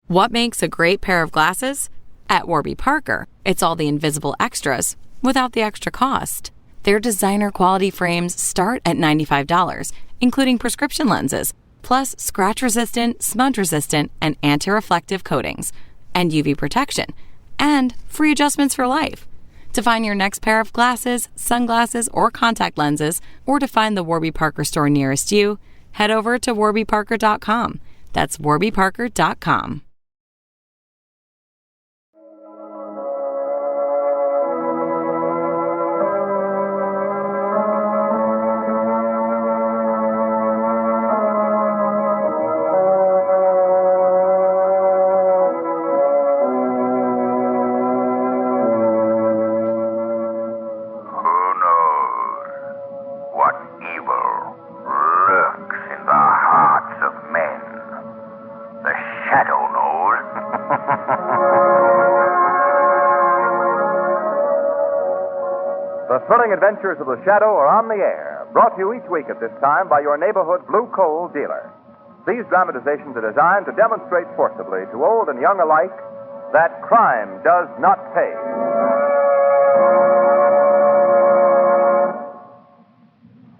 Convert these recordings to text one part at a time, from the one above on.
What makes a great pair of glasses? At Warby Parker, it's all the invisible extras without the extra cost. Their designer quality frames start at $95, including prescription lenses, plus scratch-resistant, smudge-resistant, and anti-reflective coatings, and UV protection, and free adjustments for life. To find your next pair of glasses, sunglasses, or contact lenses, or to find the Warby Parker store nearest you, head over to warbyparker.com. That's warbyparker.com. The thrilling adventures of the Shadow are on the air, brought to you each week at this time by your neighborhood blue coal dealer. These dramatizations are designed to demonstrate forcibly to old and young alike that crime does not pay.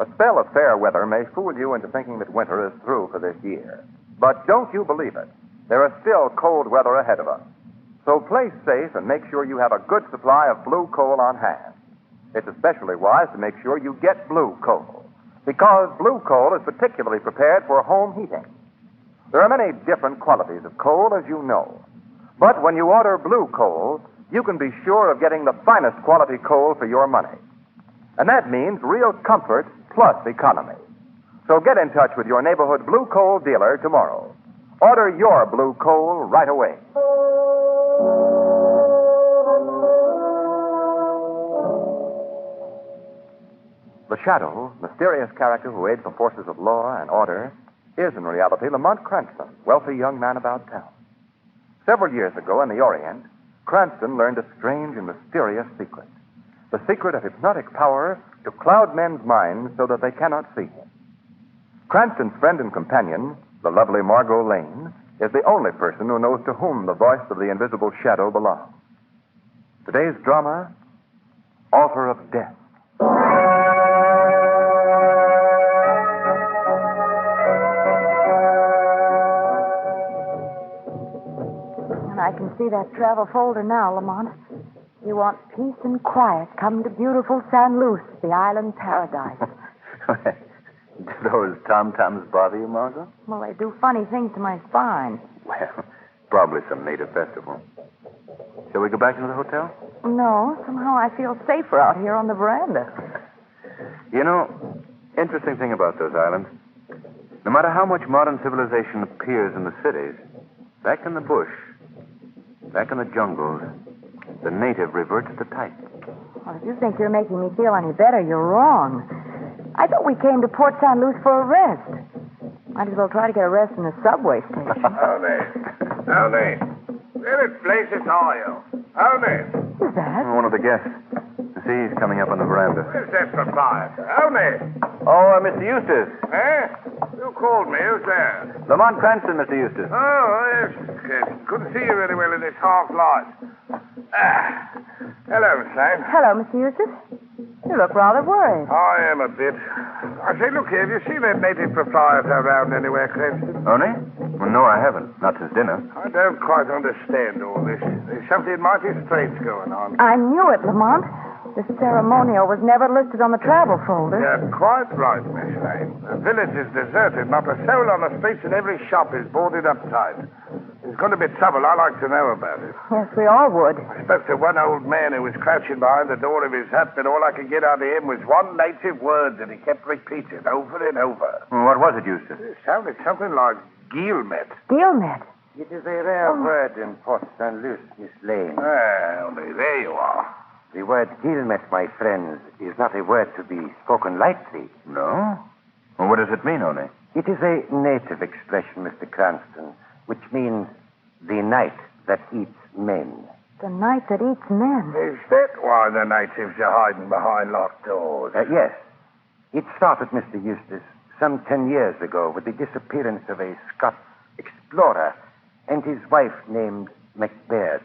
A spell of fair weather may fool you into thinking that winter is through for this year. But don't you believe it. There is still cold weather ahead of us. So play safe and make sure you have a good supply of blue coal on hand. It's especially wise to make sure you get blue coal, because blue coal is particularly prepared for home heating. There are many different qualities of coal, as you know. But when you order blue coal, you can be sure of getting the finest quality coal for your money. And that means real comfort plus economy. So get in touch with your neighborhood blue coal dealer tomorrow. Order your blue coal right away. The Shadow, mysterious character who aids the forces of law and order, is in reality Lamont Cranston, wealthy young man about town. Several years ago in the Orient, Cranston learned a strange and mysterious secret. The secret of hypnotic power to cloud men's minds so that they cannot see him. Cranston's friend and companion, the lovely Margot Lane, is the only person who knows to whom the voice of the invisible Shadow belongs. Today's drama, Altar of Death. I can see that travel folder now, Lamont. You want peace and quiet. Come to beautiful San Luce, the island paradise. Do those tom-toms bother you, Margot? Well, they do funny things to my spine. Well, probably some native festival. Shall we go back into the hotel? No, somehow I feel safer out here on the veranda. You know, interesting thing about those islands, no matter how much modern civilization appears in the cities, back in the bush, back in the jungles, the native reverts to type. Well, if you think you're making me feel any better, you're wrong. I thought we came to Port San Luce for a rest. Might as well try to get a rest in the subway station. Howdy. Where places are you? Howdy. Who's that? One of the guests. See, he's coming up on the veranda. Where's that proprietor? Howdy. Oh, Mr. Eustace. Eh? You called me. Who's there? Lamont Cranston, Mr. Eustace. Oh, yes. Couldn't see you very well in this half light. Hello, Sam. Hello, Mr. Eustace. You look rather worried. I am a bit. I say, look here, have you seen that native proprietor around anywhere, Cranston? Only? Well, no, I haven't. Not since dinner. I don't quite understand all this. There's something mighty strange going on. I knew it, Lamont. The ceremonial was never listed on the travel folder. You're quite right, Miss Lane. The village is deserted. Not a soul on the streets, and every shop is boarded up tight. There's going to be trouble. I like to know about it. Yes, we all would. I spoke to one old man who was crouching behind the door of his hut, and all I could get out of him was one native word that he kept repeating over and over. Well, what was it, Eustace? It sounded something like Gilmet. Gilmet. It is a rare word in Port St. Luce, Miss Lane. Well, there you are. The word Gilmet, my friends, is not a word to be spoken lightly. No? Well, what does it mean, Oni? It is a native expression, Mr. Cranston, which means the night that eats men. The night that eats men. Is that why the natives are hiding behind locked doors? Yes. It started, Mr. Eustace, some 10 years ago with the disappearance of a Scots explorer, and his wife named McBaird.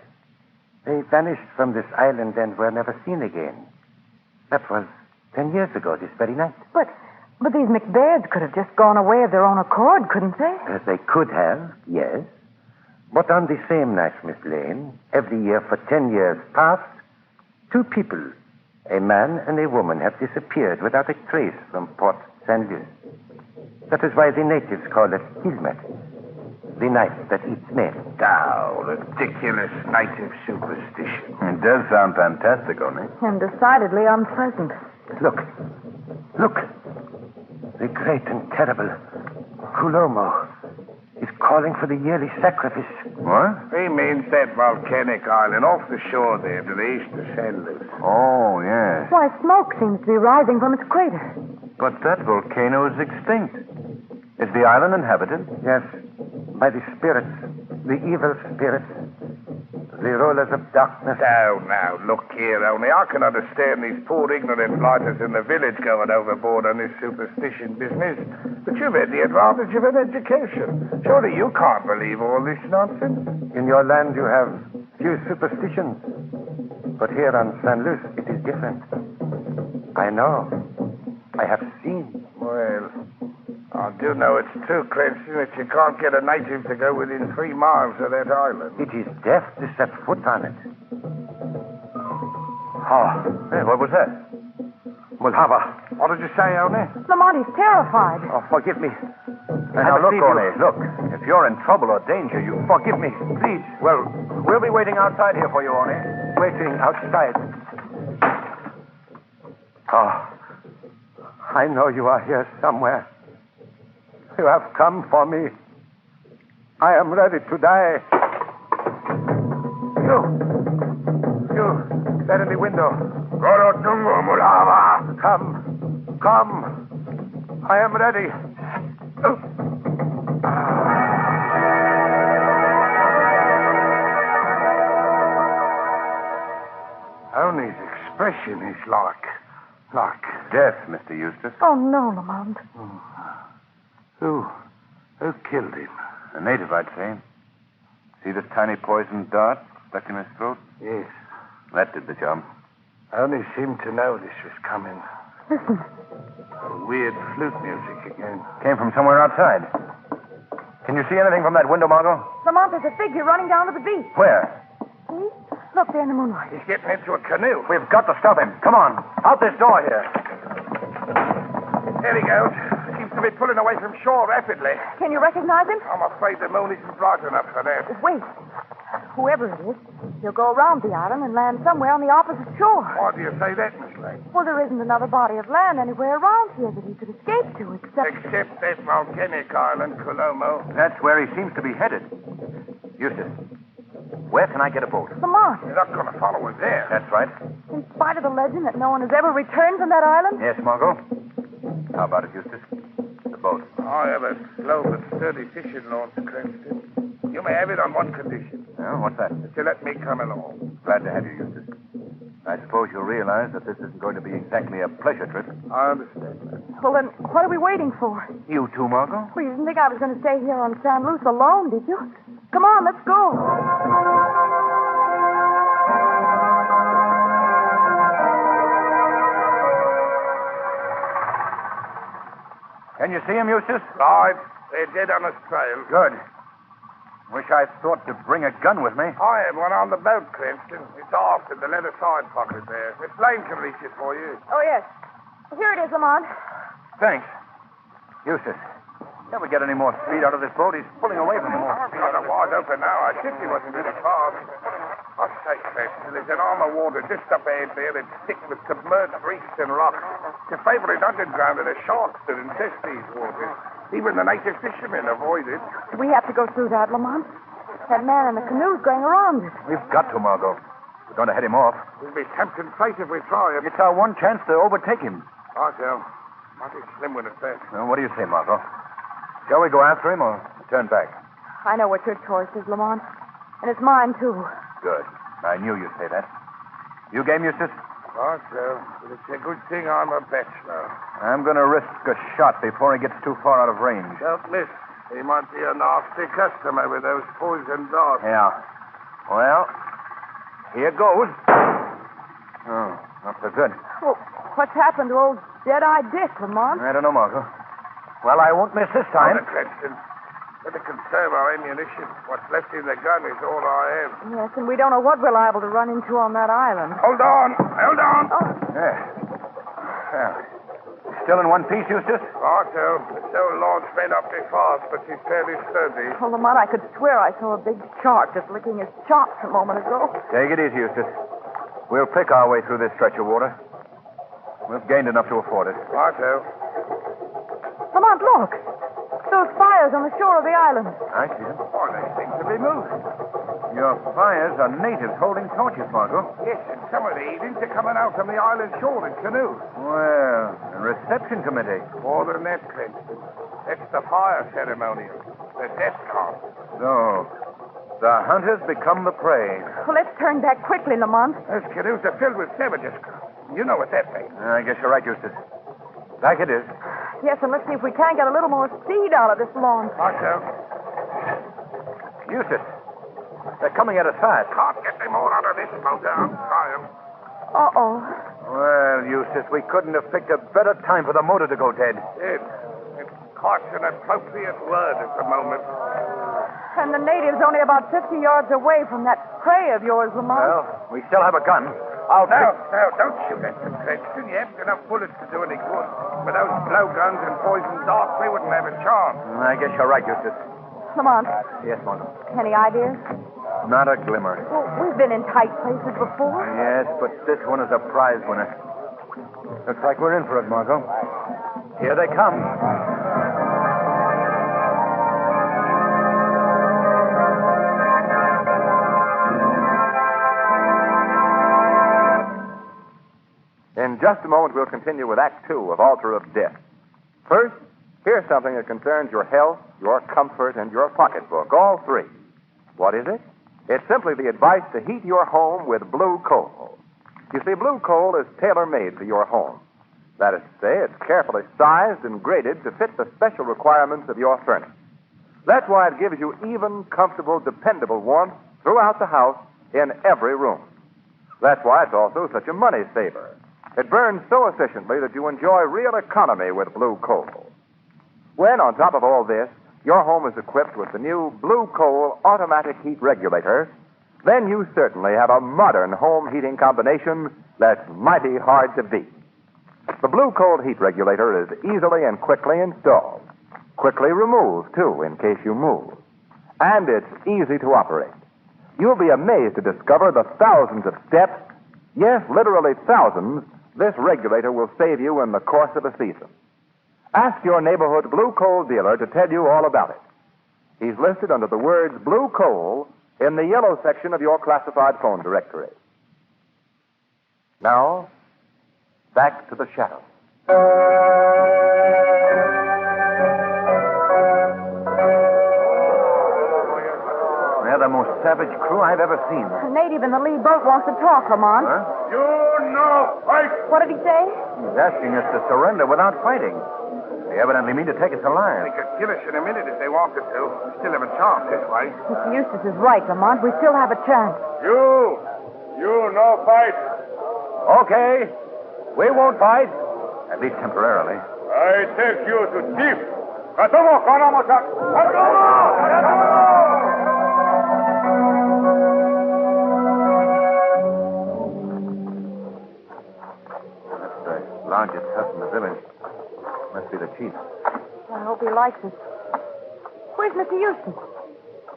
They vanished from this island and were never seen again. That was 10 years ago this very night. But these McBairds could have just gone away of their own accord, couldn't they? They could have, yes. But on the same night, Miss Lane, every year for 10 years past, two people, a man and a woman, have disappeared without a trace from Port St. Louis. That is why the natives call it Hilmet, the night that eats men. Oh, ridiculous native superstition. It does sound fantastic, only. And decidedly unpleasant. Look. The great and terrible Kulomo is calling for the yearly sacrifice. What? He means that volcanic island off the shore there to the east of San Luis. Oh, yes. Why, smoke seems to be rising from its crater. But that volcano is extinct. Is the island inhabited? Yes, by the spirits, the evil spirits, the rulers of darkness. Oh, now, look here, only I can understand these poor ignorant blighters in the village going overboard on this superstition business. But you've had the advantage of an education. Surely you can't believe all this nonsense. In your land you have few superstitions. But here on San Luis it is different. I know. I have seen. Well, I do know it's true, Cranston, that you can't get a native to go within 3 miles of that island. It is death to set foot on it. Oh, hey, what was that? Mulhava. What did you say, Oni? Lamont, he's terrified. Oh, forgive me. Now, look, Orne, look. If you're in trouble or danger, you... Forgive me, please. Well, we'll be waiting outside here for you, Orne. Waiting outside. Oh, I know you are here somewhere. You have come for me. I am ready to die. You, there in the window. Come. I am ready. Oni's expression is like Death, Mr. Eustace. Oh, no, Lamont. Who killed him? A native, I'd say. See this tiny poisoned dart stuck in his throat? Yes. That did the job. Oni seemed to know this was coming. Listen. Weird flute music again. Came from somewhere outside. Can you see anything from that window, Margot? Lamont, there's a figure running down to the beach. Where? See? Look, there in the moonlight. He's getting into a canoe. We've got to stop him. Come on. Out this door here. There he goes. Seems to be pulling away from shore rapidly. Can you recognize him? I'm afraid the moon isn't bright enough for that. Wait. Whoever it is, he'll go around the island and land somewhere on the opposite shore. Why do you say that, Miss Lane? Well, there isn't another body of land anywhere around here that he could escape to, Except that volcanic island, Colomo. That's where he seems to be headed. Eustace, where can I get a boat? Lamont, You're not going to follow us there. That's right. in spite of the legend that no one has ever returned from that island? Yes, Margot? How about it, Eustace? The boat. I have a slow but sturdy fishing launch, Cranston. You may have it on one condition. Oh, what's that? That you let me come along. Glad to have you, Eustace. I suppose you realize that this isn't going to be exactly a pleasure trip. I understand that. Well, then, what are we waiting for? You too, Margot? Well, you didn't think I was going to stay here on San Luis alone, did you? Come on, let's go. Can you see him, Eustace? Right. They're dead on his trail. Good. Wish I thought to bring a gun with me. I have one on the boat, Cranston. It's aft in the leather side pocket there. Miss Lane can reach it for you. Oh, yes. Here it is, Lamont. Thanks. Eustace, never get any more speed out of this boat. He's pulling away from the more. I've got it wide open now. I think he wasn't really far. I say, Cranston, there's an arm of water just up ahead there that's thick with submerged reefs and rocks. It's a favorite underground of the sharks that infest these waters. Even the native fishermen avoid it. We have to go through that, Lamont. That man in the canoe's going around it. We've got to, Margot. We're going to head him off. We'll be tempting fate if we try it. It's our one chance to overtake him. I shall. Mighty slim with it, that. Well, what do you say, Margot? Shall we go after him or turn back? I know what your choice is, Lamont. And it's mine, too. Good. I knew you'd say that. You game, Eustace? I shall. But it's a good thing I'm a bachelor. I'm going to risk a shot before he gets too far out of range. Don't miss. He might be a nasty customer with those poison darts. Yeah. Well, here goes. Oh, not so good. Well, what's happened to old Dead-Eye Dick, Lamont? I don't know, Margot. Well, I won't miss this time. Now, Cranston, better conserve our ammunition. What's left in the gun is all I have. Yes, and we don't know what we're liable to run into on that island. Hold on. Hold on. Oh, Yeah. Yeah. Still in one piece, Eustace? Righto. The old launch may not be fast, but she's fairly sturdy. well, Lamont, I could swear I saw a big shark just licking his chops a moment ago. Take it easy, Eustace. We'll pick our way through this stretch of water. We've gained enough to afford it. Righto. Lamont, look. Those fires on the shore of the island. I see them. Oh, they seem to be moving. Your fires are natives holding torches, Margot. Yes, and some of the evenings are coming out from the island shore in canoes. Well, a reception committee. More than that, Cranston. That's the fire ceremonial. The death cart. So, the hunters become the prey. Well, let's turn back quickly, Lamont. Those canoes are filled with savages. You know what that means. I guess you're right, Eustace. Back it is. Yes, and let's see if we can't get a little more speed out of this launch. Righto. Eustace, they're coming at us fast. Can't get any more out of this motor. I'm trying. Uh-oh. Well, Eustace, we couldn't have picked a better time for the motor to go dead. It's quite an appropriate word at the moment. And the native's only about 50 yards away from that prey of yours, Lamont. Well, we still have a gun. Now, don't shoot at them, Cranston. You haven't enough bullets to do any good. With those blowguns and poison darts, we wouldn't have a chance. I guess you're right, Eustace. Lamont, Yes, Margot. any ideas? Not a glimmer. Well, we've been in tight places before. Yes, but this one is a prize winner. Looks like we're in for it, Margot. Here they come. In just a moment, we'll continue with Act 2 of Altar of Death. First, here's something that concerns your health, your comfort, and your pocketbook, all three. What is it? It's simply the advice to heat your home with blue coal. You see, blue coal is tailor-made for your home. That is to say, it's carefully sized and graded to fit the special requirements of your furnace. That's why it gives you even, comfortable, dependable warmth throughout the house in every room. That's why it's also such a money saver. It burns so efficiently that you enjoy real economy with blue coal. When, on top of all this, your home is equipped with the new Blue Coal automatic heat regulator, then you certainly have a modern home heating combination that's mighty hard to beat. The Blue Coal heat regulator is easily and quickly installed. Quickly removed, too, in case you move. And it's easy to operate. You'll be amazed to discover the thousands of steps, yes, literally thousands, this regulator will save you in the course of a season. Ask your neighborhood Blue Coal dealer to tell you all about it. He's listed under the words Blue Coal in the yellow section of your classified phone directory. Now, back to the shadow. They're the most savage crew I've ever seen. The native in the lead boat wants to talk, Lamont. Huh? You know, fight. What did he say? He's asking us to surrender without fighting. They evidently mean to take us They alive. could kill us in a minute if they wanted to. We still have a chance this way. Mr. Eustace is right, Lamont. We still have a chance. You no fight. Okay. We won't fight. At least temporarily. I take you to chief. Katomo, Kanamosak. That's the largest hut in the village. Must be the chief. I hope he likes us. Where's Mr. Eustace?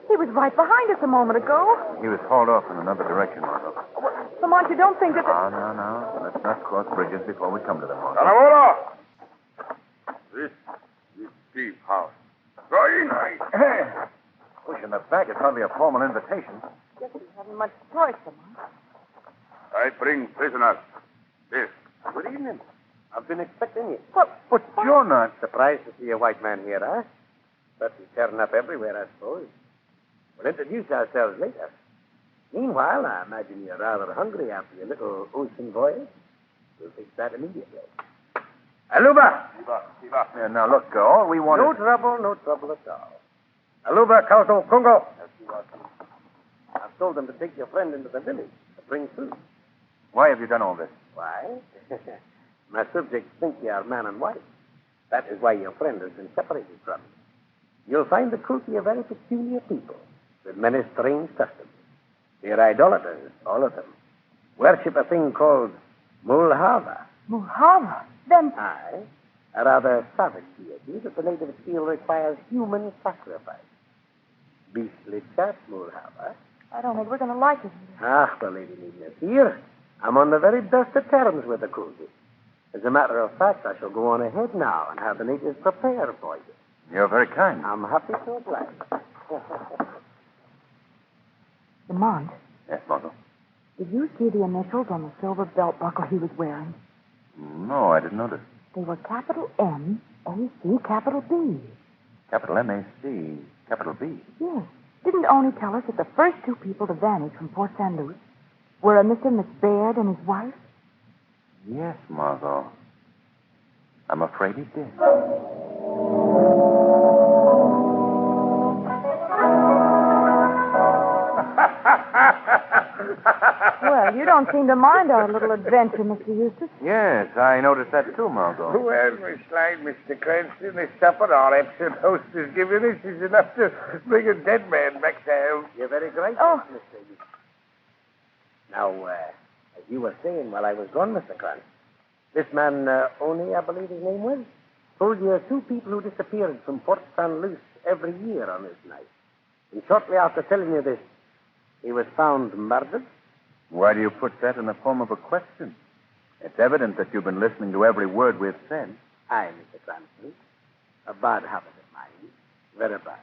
He was right behind us a moment ago. He was hauled off in another direction, Margot. Lamont, you don't think that... No. Let's not cross bridges before we come to them, Margot. Kanamola. This chief house. Going. Pushing the back is hardly a formal invitation. Guess we haven't much choice, Lamont. I bring prisoners. This. Good evening. I've been expecting you. But you're not. Surprised to see a white man here, huh? But we turn up everywhere, I suppose. We'll introduce ourselves later. Meanwhile, I imagine you're rather hungry after your little ocean voyage. We'll fix that immediately. Aluba! Yeah, now, look, all we want No is... trouble at all. Aluba, Kauto, Congo. I've told them to take your friend into the village to bring food. Why have you done all this? Why? My subjects think you are man and wife. That is why your friend has been separated from you. You'll find the Kulti a very peculiar people, with many strange customs. They're idolaters, all of them. Worship a thing called Mulhava. Muhammad? Then Aye, a rather savage deity that the natives feel requires human sacrifice. Beastly chap, Mulhava. I don't think we're going to like it. Ah, believe me, miss, here, I'm on the very best of terms with the Kulti. As a matter of fact, I shall go on ahead now and have the natives prepare for you. You're very kind. I'm happy to oblige. Lamont, Yes, Margot? did you see the initials on the silver belt buckle he was wearing? No, I didn't notice. They were capital M, A-C, capital B. Capital M-A-C, capital B. Yes. Didn't Oni tell us that the first two people to vanish from Port St. Louis were a Mr. McBaird and his wife? Yes, Margot. I'm afraid he did. Well, you don't seem to mind our little adventure, Mr. Eustace. Yes, I noticed that too, Margot. Well, Miss Lane, Mr. Cranston, this supper our absent host has given us is enough to bring a dead man back to health. You're very gracious, Oh. Mr. Eustace. Now, as you were saying while I was gone, Mr. Cranston, this man, Oni, I believe his name was, told you of two people who disappeared from Port St. Luce every year on this night. And shortly after telling you this, he was found murdered. Why do you put that in the form of a question? It's evident that you've been listening to every word we've said. Aye, Mr. Cranston. A bad habit of mine. Very bad.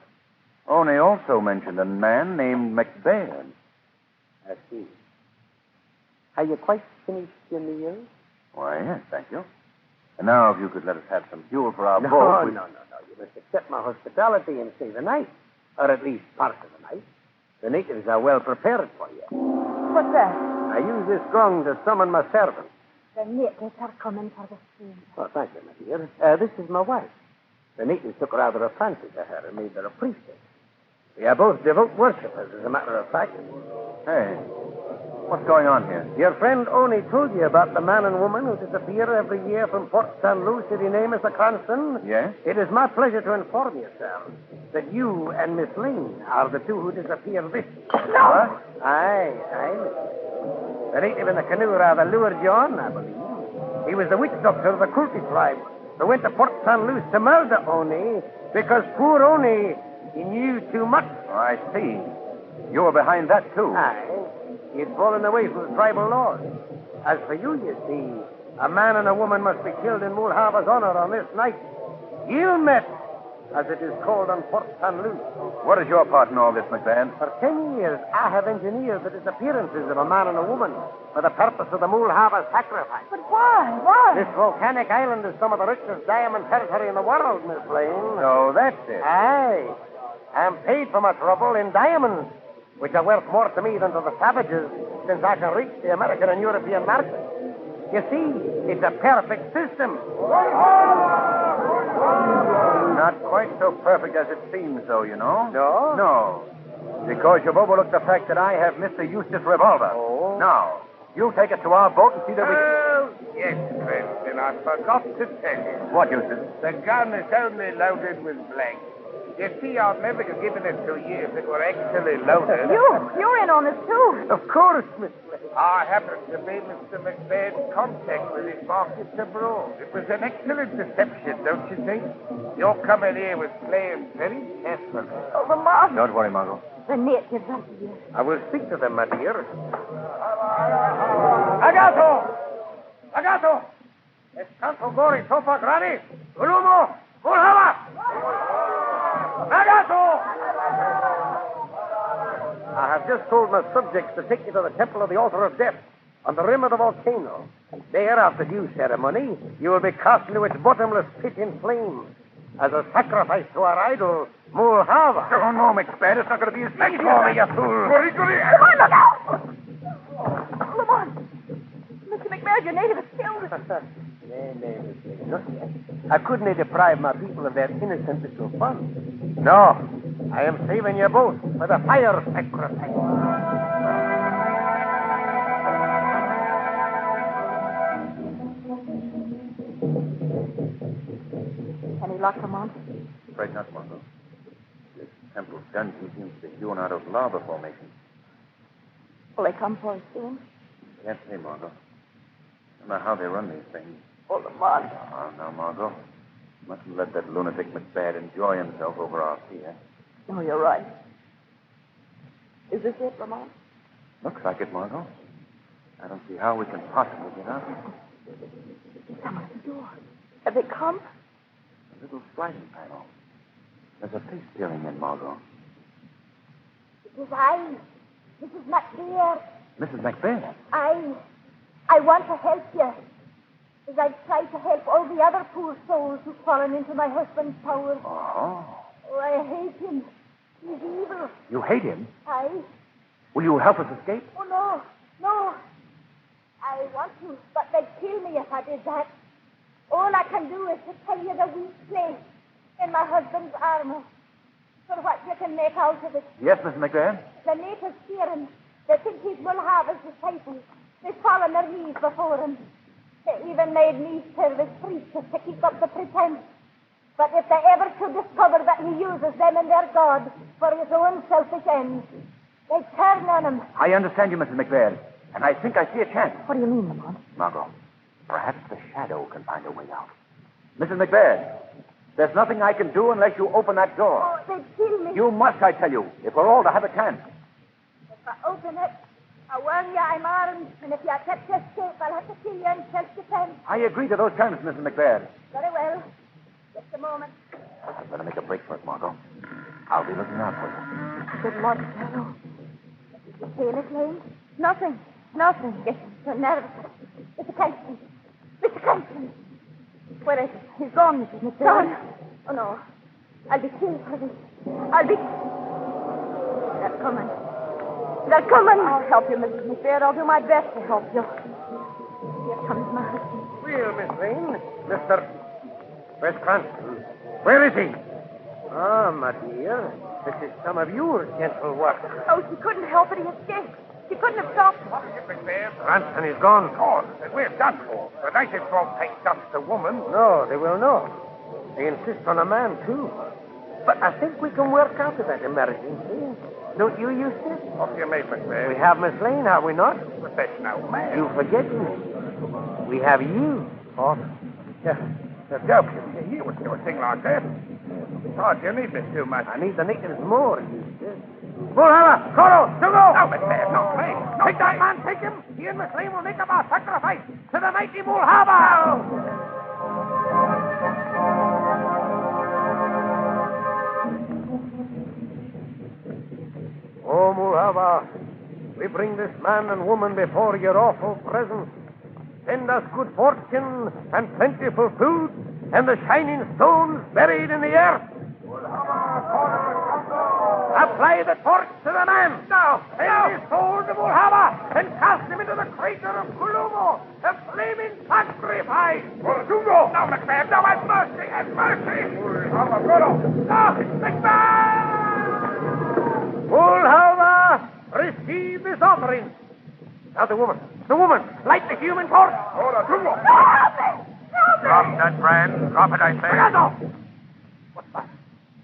Only also mentioned a man named McBaird. I see. Are you quite finished your meal? Why, yes, thank you. And now, if you could let us have some fuel for our No, boat. no. You must accept my hospitality and stay the night. Or at least part of the night. The natives are well prepared for you. What's that? I use this gong to summon my servant. The natives are coming for the stream. Oh, thank you, my dear. This is my wife. The natives took rather a fancy to her and made her a priestess. We are both devout worshippers, as a matter of fact. Hey, what's going on here? Your friend Oni told you about the man and woman who disappear every year from Port St. Lucie. Did he name Mr. Cranston? Yes? It is my pleasure to inform you, sir, that you and Miss Lane are the two who disappeared this year. No! Aye. The native in the canoe rather lured you on, I believe. He was the witch doctor of the Kulti tribe who went to Port St. Luce to murder Oni because poor Oni, he knew too much. Oh, I see. You were behind that, too. Aye. He had fallen away from the tribal laws. As for you see, a man and a woman must be killed in Mulhava's honor on this night. You met, as it is called on Port St. Luce. What is your part in all this, McBaird? For 10 years, I have engineered the disappearances of a man and a woman for the purpose of the Mulhava sacrifice. But why? Why? This volcanic island is some of the richest diamond territory in the world, Miss Lane. So that's it. Aye. I'm paid for my trouble in diamonds, which are worth more to me than to the savages, since I can reach the American and European market. You see, it's a perfect system. Not quite so perfect as it seems, though, you know. No? No. Because you've overlooked the fact that I have Mr. Eustace's revolver. Oh. Now, you take it to our boat and see that we... Oh, yes, Cranston, I forgot to tell you. What, Eustace? The gun is only loaded with blanks. You see, I'd never have given it to you if it were actually loaded. You're in on this, too. Of course, Miss Lane. I happened to be Mr. McBain's contact with his markets abroad. It was an excellent deception, don't you think? Your coming here was playing very carefully. Oh, Lamont. Don't worry, Margot. The natives are here. I will speak to them, my dear. Agato! Es tanto gori, sofa grani, ulumo, mulhava! Agato! I have just told my subjects to take you to the Temple of the Altar of Death on the rim of the volcano. There, after due ceremony, you will be cast into its bottomless pit in flames as a sacrifice to our idol, Mulhava. Oh, no, McBaird. It's not going to be as easy for me, you fool. Lamont, look out! Lamont! Mr. McBaird, your native is killed. Nay, not yet. I couldn't deprive my people of their innocent little fun. No, I am saving you both for the fire sacrifice. Any luck, Lamont? Afraid not, Margot. This temple's dungeon seems to be hewn out of lava formation. Will they come for us soon? Can't say, Margot. I don't know how they run these things. Oh, Lamont. Oh, now, Margot. Mustn't let that lunatic McBad enjoy himself over our fear. No, you're right. Is this it, Lamont? Looks like it, Margot. I don't see how we can possibly get out. Someone at the door. Have they come? A little sliding panel. There's a face peering in, Margot. It is I, Mrs. McBear. Mrs. McBain. I want to help you, as I've tried to help all the other poor souls who've fallen into my husband's power. Oh. Oh, I hate him. He's evil. You hate him? Will you help us escape? Oh, no, no. I want to, but they'd kill me if I did that. All I can do is to tell you the weak place in my husband's armor, for what you can make out of it. Yes, Mrs. McBain. The natives fear him. They think he's Mulhava's disciple. They fall on their knees before him. They even made me serve as priestess to keep up the pretense. But if they ever should discover that he uses them and their God for his own selfish ends, they turn on him. I understand you, Mrs. McBain, and I think I see a chance. What do you mean, Lamont? Margot, perhaps the shadow can find a way out. Mrs. McBain, there's nothing I can do unless you open that door. Oh, they'd kill me. You must, I tell you, if we're all to have a chance. If I open it, I warn you I'm armed, and if you attempt to escape, I'll have to kill you in self-defense. I agree to those terms, Mrs. McBain. Very well. Just a moment. I'd better make a break for it, Margot. I'll be looking out for you. Good luck, Shadow. Did you feel it, Lane? Nothing. Yes, you're nervous. Mr. Kenston. Mr. Kenston. Where is he? He's gone, Mrs. McBain. Gone? Oh, no. I'll be killed for this. I'll be... They're coming. They're coming. I'll help you, Mrs. McBain. I'll do my best to help you. Here comes my husband. Well, Miss Lane, Mr. Where's Cranston? Where is he? Ah, my dear. This is some of your gentle work. Oh, she couldn't help it. He escaped. She couldn't have stopped him. What is it, McBain? Cranston is gone. Gone. And we're done for. The natives won't take just a woman. No, they will not. They insist on a man, too. But I think we can work out of that emergency. Don't you, Eustace? What do you mean, McBain? We have Miss Lane, have we not? But there's no man. You forget me. We have you. What? You're joking. You wouldn't do a thing like that. Besides, you need me too much. I need the natives more, Eustace. Mulhava! Coro! Jungo! No, McBain, no, please. No, Take that man, take him. He and Miss Lane will make up our sacrifice to the mighty Mulhava! Oh, Mulhava, we bring this man and woman before your awful presence. Send us good fortune and plentiful food and the shining stones buried in the earth. Apply the torch to the man. Now, send his soul to Mulhava and cast him into the crater of Kulumo, a flaming sacrifice. Jungo! No, McBain, no, have mercy, have mercy! Mulhava, receive this offering. Now the woman, light the human torch. Jungo! Drop that brand. Drop it, I say. What's that?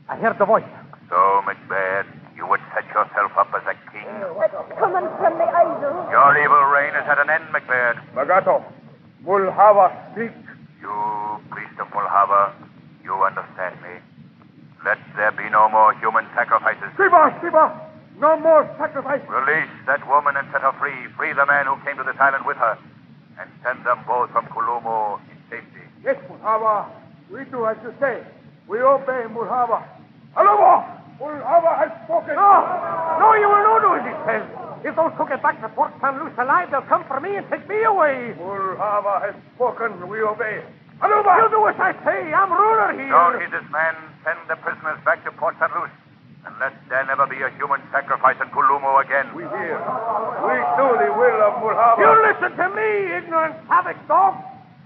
I heard the voice. So, McBain, you would set yourself up as a king. It's coming from the idol. Your evil reign is at an end, McBain. Magato, Mulhava, speak. You, priest of Mulhava, you understand me. Let there be no more human sacrifices. Shiva! No more sacrifice. Release that woman and set her free. Free the man who came to this island with her. And send them both from Kulumo in safety. Yes, Mulhava. We do as you say. We obey Mulhava. Alomo! Mulhava has spoken. No, you will not do as he says. If those who get back to Port San Luis alive, they'll come for me and take me away. Mulhava has spoken. We obey. Alomo! You do as I say. I'm ruler here. Don't heed this man. Send the prisoners back to Port St. Louis. And let there never be a human sacrifice in Kulumo again. We hear. We do the will of Mulhava. You listen to me, ignorant savage dog.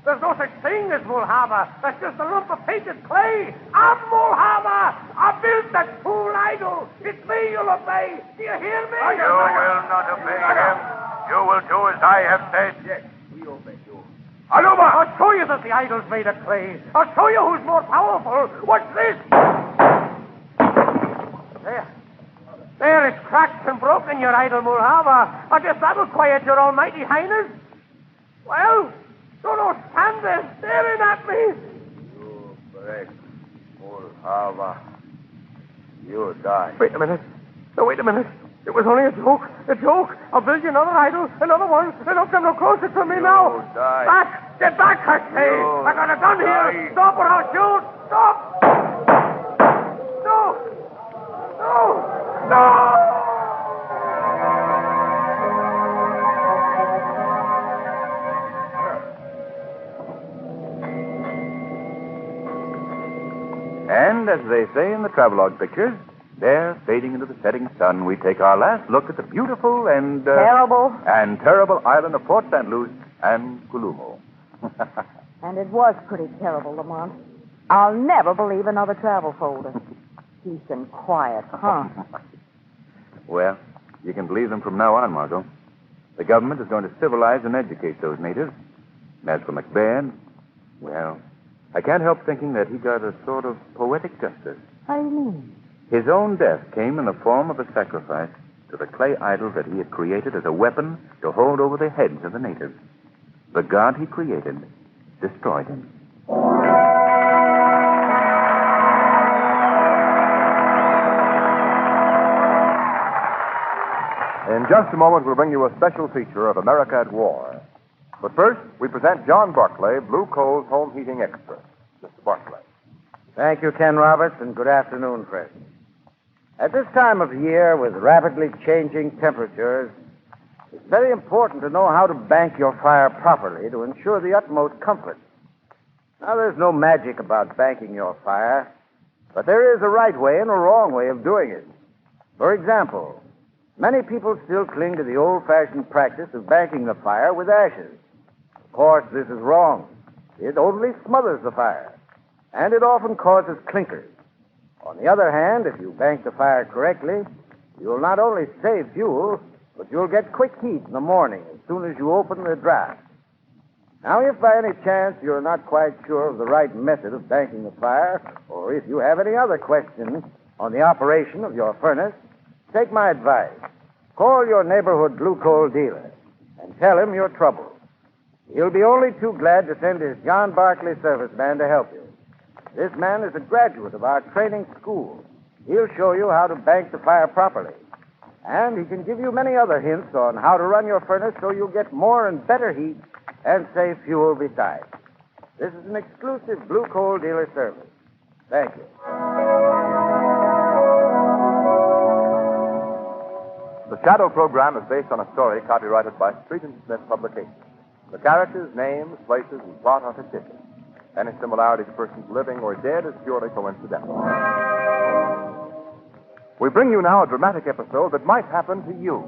There's no such thing as Mulhava. That's just a lump of painted clay. I'm Mulhava. I built that fool idol. It's me you'll obey. Do you hear me? You will not obey him. You will do as I have said. Yes, we obey you. Aluma! I'll show you that the idol's made of clay. I'll show you who's more powerful. What's this? There, it's cracked and broken, your idol, Mulhava. I guess that'll quiet your almighty highness. Well, don't stand there staring at me. You break Mulhava. You die. Wait a minute. No, wait a minute. It was only a joke. A joke. I'll build you another idol, another one. And don't come no closer to me now. Die. Back! Get back, I say! I got a gun here. Stop or I'll shoot. Stop! No! No! No! And as they say in the travelogue pictures, there, fading into the setting sun, we take our last look at the beautiful and... Terrible. And terrible island of Port St. Luce and Columo. And it was pretty terrible, Lamont. I'll never believe another travel folder. Peace and quiet, huh? Well, you can believe them from now on, Margot. The government is going to civilize and educate those natives. And as for McBain, well, I can't help thinking that he got a sort of poetic justice. How do you mean? His own death came in the form of a sacrifice to the clay idol that he had created as a weapon to hold over the heads of the natives. The god he created destroyed him. In just a moment, we'll bring you a special feature of America at War. But first, we present John Barclay, Blue Coal's Home Heating Extra. Mr. Barclay. Thank you, Ken Roberts, and good afternoon, friends. At this time of year, with rapidly changing temperatures, it's very important to know how to bank your fire properly to ensure the utmost comfort. Now, there's no magic about banking your fire, but there is a right way and a wrong way of doing it. For example, many people still cling to the old-fashioned practice of banking the fire with ashes. Of course, this is wrong. It only smothers the fire, and it often causes clinkers. On the other hand, if you bank the fire correctly, you'll not only save fuel, but you'll get quick heat in the morning as soon as you open the draft. Now, if by any chance you're not quite sure of the right method of banking the fire, or if you have any other questions on the operation of your furnace, take my advice. Call your neighborhood blue coal dealer and tell him your trouble. He'll be only too glad to send his John Barclay serviceman to help you. This man is a graduate of our training school. He'll show you how to bank the fire properly. And he can give you many other hints on how to run your furnace so you'll get more and better heat and save fuel besides. This is an exclusive blue coal dealer service. Thank you. The Shadow program is based on a story copyrighted by Street and Smith Publications. The characters, names, places, and plot are fictitious. Any similarity to persons living or dead is purely coincidental. We bring you now a dramatic episode that might happen to you.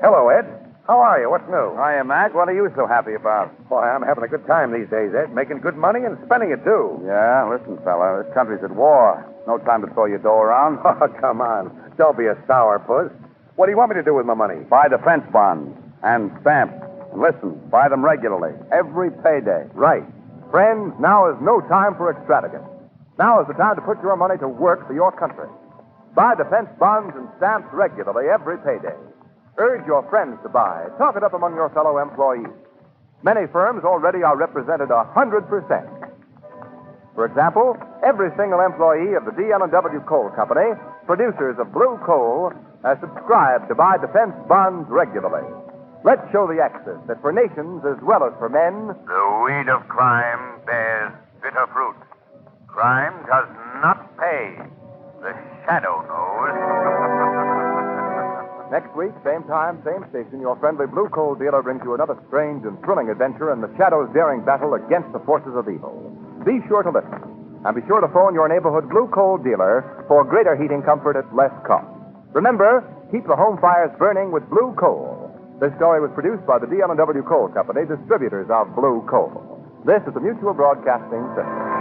Hello, Ed. How are you? What's new? Hiya, Mac. What are you so happy about? Why, I'm having a good time these days, Ed. Making good money and spending it, too. Yeah, listen, fella. This country's at war. No time to throw your dough around. Oh, come on. Don't be a sourpuss. What do you want me to do with my money? Buy defense bonds and stamps. And listen, buy them regularly. Every payday. Right. Friends, now is no time for extravagance. Now is the time to put your money to work for your country. Buy defense bonds and stamps regularly every payday. Urge your friends to buy. Talk it up among your fellow employees. Many firms already are represented 100%. For example, every single employee of the DL&W Coal Company, producers of blue coal, has subscribed to buy defense bonds regularly. Let's show the axis that for nations as well as for men, The weed of crime bears bitter fruit. Crime does not pay. The shadow knows. next week, same time, same station, your friendly blue coal dealer brings you another strange and thrilling adventure in the Shadow's daring battle against the forces of evil. Be sure to listen, and be sure to phone your neighborhood blue coal dealer for greater heating comfort at less cost. Remember, keep the home fires burning with blue coal. This story was produced by the DL&W Coal Company, distributors of Blue Coal. This is the Mutual Broadcasting System.